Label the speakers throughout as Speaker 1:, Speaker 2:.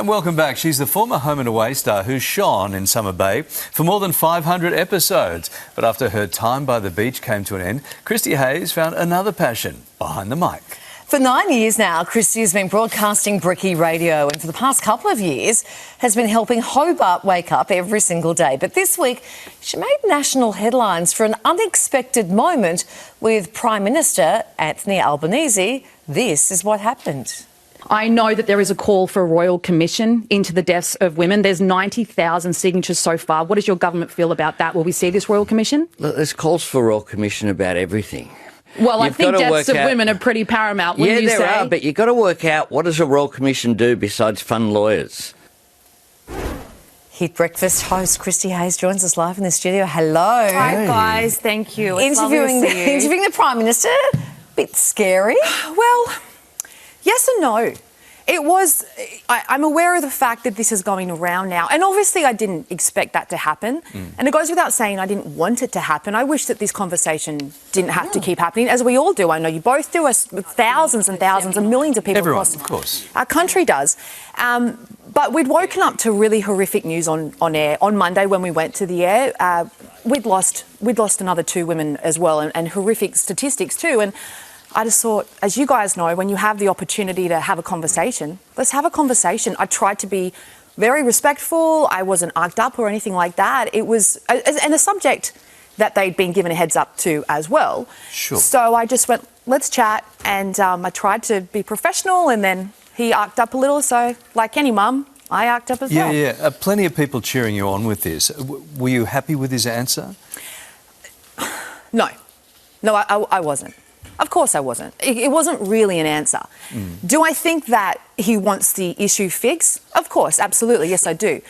Speaker 1: And welcome back. She's the former home and away star who shone in Summer Bay for more than 500 episodes. But after her time by the beach came to an end, Christie Hayes found another passion behind the mic.
Speaker 2: For 9 years now, Christy has been broadcasting Bricky Radio and for the past couple of years has been helping Hobart wake up every single day. But this week, she made national headlines for an unexpected moment with Prime Minister Anthony Albanese. This is what happened.
Speaker 3: I know that there is a call for a royal commission into the deaths of women. There's 90,000 signatures so far. What does your government feel about that? Will we see this royal commission?
Speaker 4: Look, there's calls for a royal commission about everything.
Speaker 3: Well, I think deaths of women are pretty paramount, wouldn't you say?
Speaker 4: Yeah, there are, but you've got to work out what does a royal commission do besides fund lawyers?
Speaker 2: Hit Breakfast host Christie Hayes joins us live in the studio. Hello.
Speaker 5: Hi, guys. Thank you. It's
Speaker 2: Interviewing the Prime Minister. Bit scary.
Speaker 5: Well, yes and no. It was... I'm aware of the fact that this is going around now. And obviously I didn't expect that to happen. And it goes without saying I didn't want it to happen. I wish that this conversation didn't have to keep happening, as we all do. I know you both do, us thousands and thousands and millions of people
Speaker 1: Everyone,
Speaker 5: across
Speaker 1: of course.
Speaker 5: Our country does. But we'd woken up to really horrific news on air. On Monday when we went to the air, we'd lost another 2 women as well, and horrific statistics too. And I just thought, as you guys know, when you have the opportunity to have a conversation, let's have a conversation. I tried to be very respectful. I wasn't arced up or anything like that. It was, and a subject that they'd been given a heads up to as well.
Speaker 1: Sure.
Speaker 5: So I just went, let's chat. And I tried to be professional, and then he arced up a little. So like any mum, I arced up as well.
Speaker 1: Yeah. Plenty of people cheering you on with this. Were you happy with his answer?
Speaker 5: No, I wasn't. Of course I wasn't. It wasn't really an answer. Do I think that he wants the issue fixed? Of course, absolutely, yes I do.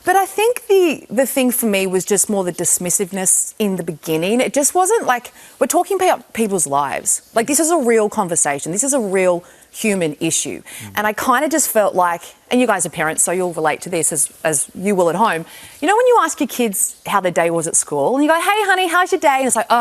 Speaker 5: But I think the thing for me was just more the dismissiveness in the beginning. It just wasn't like, we're talking about people's lives. Like, this is a real conversation. This is a real human issue. And I kind of just felt like, and you guys are parents, so you'll relate to this as you will at home. You know when you ask your kids how their day was at school, and you go, hey honey, how's your day? And it's like,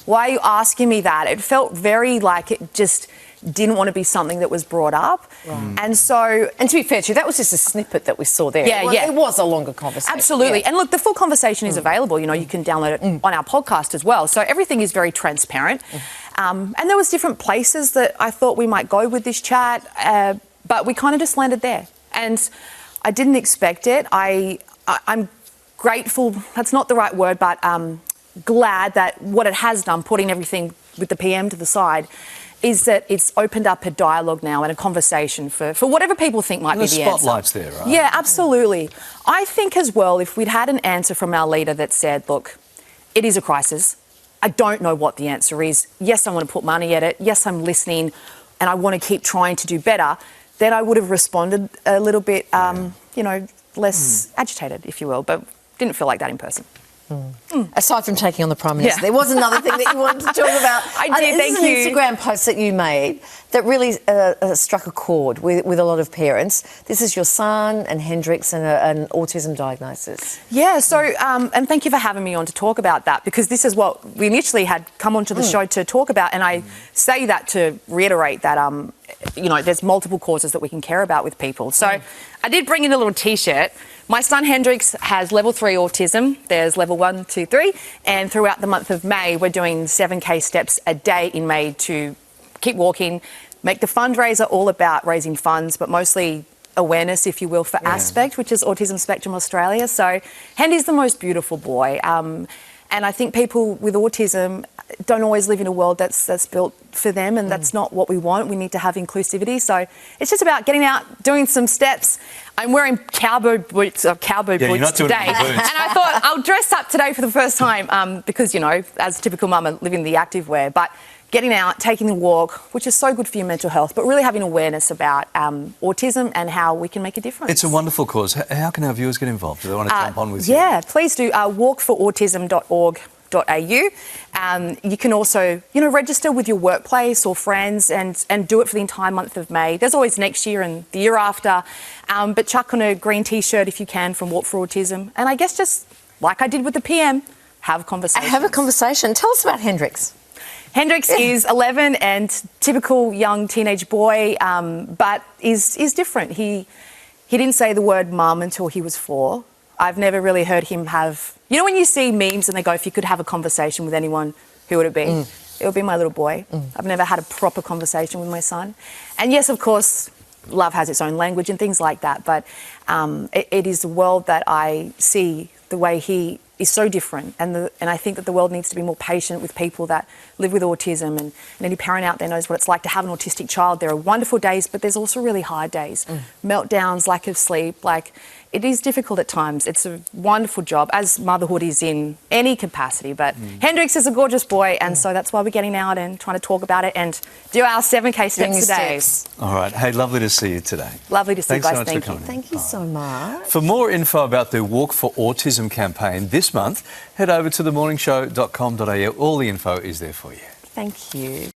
Speaker 5: why are you asking me that? It felt very like it just didn't want to be something that was brought up. And so...
Speaker 2: And to be fair to you, that was just a snippet that we saw there.
Speaker 5: Yeah,
Speaker 2: It was a longer conversation.
Speaker 5: Absolutely. Yeah. And look, the full conversation is available. You know, you can download it on our podcast as well. So everything is very transparent. And there was different places that I thought we might go with this chat, but we kind of just landed there. And I didn't expect it. I'm grateful, that's not the right word, but... glad that what it has done, putting everything with the PM to the side, is that it's opened up a dialogue now and a conversation for whatever people think might be the answer.
Speaker 1: The spotlight's there, right?
Speaker 5: Yeah, absolutely. I think as well, if we'd had an answer from our leader that said, look, it is a crisis. I don't know what the answer is. Yes, I want to put money at it. Yes, I'm listening and I want to keep trying to do better. Then I would have responded a little bit, you know, less agitated, if you will, but didn't feel like that in person.
Speaker 2: Aside from taking on the Prime Minister, there was another thing that you wanted to talk about.
Speaker 5: I did, thank you.
Speaker 2: This is an Instagram post that you made that really struck a chord with a lot of parents. This is your son and Hendrix and an autism diagnosis.
Speaker 5: Yeah, so, and thank you for having me on to talk about that, because this is what we initially had come onto the show to talk about, and I say that to reiterate that, you know, there's multiple causes that we can care about with people. So I did bring in a little T-shirt. My son Hendrix has level 3 autism. There's level 1, 2, 3. And throughout the month of May, we're doing 7K steps a day in May to keep walking, make the fundraiser all about raising funds, but mostly awareness, if you will, for Aspect, which is Autism Spectrum Australia. So Hendy's the most beautiful boy. And I think people with autism don't always live in a world that's built for them, and that's not what we want. We need to have inclusivity. So it's just about getting out, doing some steps. I'm wearing cowboy boots today. And I thought I'll dress up today for the first time because, you know, as a typical mum, I live in the active wear. But getting out, taking the walk, which is so good for your mental health, but really having awareness about autism and how we can make a difference.
Speaker 1: It's a wonderful cause. How can our viewers get involved? Do they want to jump on with you?
Speaker 5: Yeah, please do. walkforautism.org.au. You can also, you know, register with your workplace or friends and do it for the entire month of May. There's always next year and the year after, but chuck on a green T-shirt if you can from Walk for Autism. And I guess just like I did with the PM, have a conversation.
Speaker 2: Have a conversation. Tell us about Hendrix.
Speaker 5: Hendrix is 11 and typical young teenage boy, but is different. He didn't say the word mum until he was 4. I've never really heard him have... You know when you see memes and they go, if you could have a conversation with anyone, who would it be? It would be my little boy. I've never had a proper conversation with my son. And yes, of course, love has its own language and things like that, but it is a world that I see the way he is so different, and I think that the world needs to be more patient with people that live with autism, and any parent out there knows what it's like to have an autistic child. There are wonderful days, but there's also really hard days. Meltdowns, lack of sleep, it is difficult at times. It's a wonderful job, as motherhood is in any capacity, but Hendrix is a gorgeous boy, and so that's why we're getting out and trying to talk about it and do our 7K steps today.
Speaker 1: All right. Hey, lovely to see you today.
Speaker 5: Lovely to see you guys.
Speaker 1: Thanks so much for coming.
Speaker 2: Thank you so much.
Speaker 1: For more info about the Walk for Autism campaign this month, head over to themorningshow.com.au. All the info is there for you.
Speaker 5: Thank you.